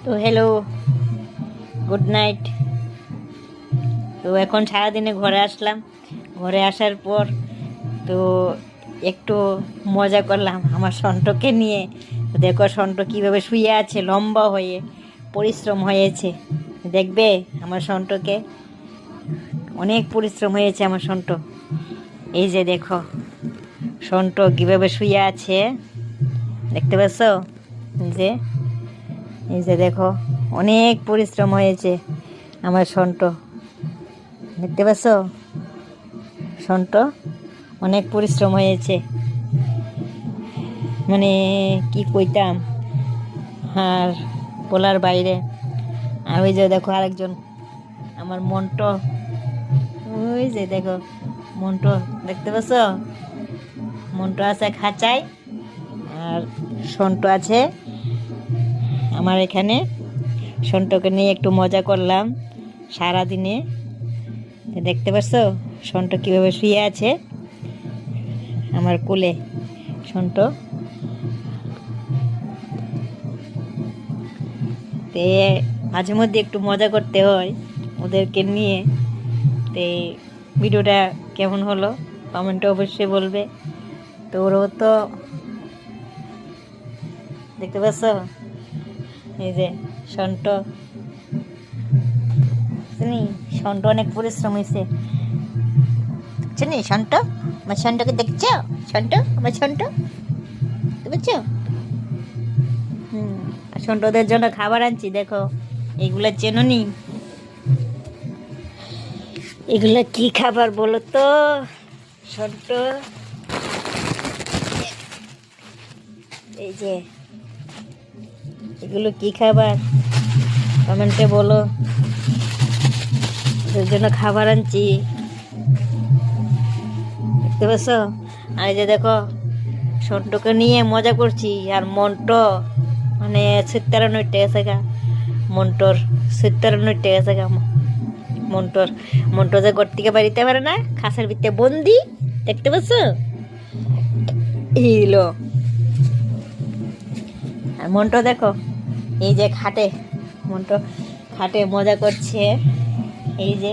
তো hello, good night. তো এখন সারাদিনে ঘরে আসলাম। ঘরে আসার পর তো একটু মজা করলাম আমার সন্টকে নিয়ে। তো দেখো সন্ট কীভাবে শুয়ে আছে লম্বা হয়ে, পরিশ্রম হয়েছে। দেখবে আমার সন্টকে, অনেক পরিশ্রম হয়েছে আমার সন্ট। এই যে দেখো সন্ট কীভাবে শুয়ে আছে, দেখতে পাচ্ছ? যে এই যে দেখো অনেক পরিশ্রম হয়েছে আমার সন্ট, দেখতে পাচ্ছ? সন্ট অনেক পরিশ্রম হয়েছে, মানে কি কইতাম আর বলার বাইরে। আর ওই যে দেখো আরেকজন আমার মন্টো, ওই যে দেখো মন্টো, দেখতে পাচ্ছ? মন্টো আছে খাঁচায় আর সন্ট আছে আমার এখানে। সন্টকে নিয়ে একটু মজা করলাম সারাদিনে। দেখতে পাচ্ছ সন্ট কীভাবে শুয়ে আছে আমার কোলে। সন্ট তে মাঝে মধ্যে একটু মজা করতে হয় ওদেরকে নিয়ে। তে ভিডিওটা কেমন হলো কমেন্টে অবশ্যই বলবে। তো ওরও তো দেখতে পাচ্ছ, এই যে সন্ট, সন্ট অনেক পরিশ্রম হয়েছে। শুনি সন্ট, আমার সন্টকে দেখছ? সন্ট, আমার সন্ট বুঝছো? সন্টদের জন্য খাবার আনছি, দেখো এগুলা চেনো নি? এগুলা কি খাবার বলো তো সন্ট? এই যে এগুলো কি খাবার কমেন্টে বলো। ওদের জন্য খাবার আনছি, দেখতে পাচ্ছ? আর এই যে দেখো সন্টকে নিয়ে মজা করছি। আর মন্টো মানে 97 গেছে গা, মন্টোর 97 গেছে গা। মন্টো যে ঘর থেকে বাড়িতে পারে না, খাঁচার ভিতরে বন্দি, দেখতে পাচ্ছ? হিলো আর মন্টো দেখো এই যে খাটে, মন্টো খাটে মজা করছে। এই যে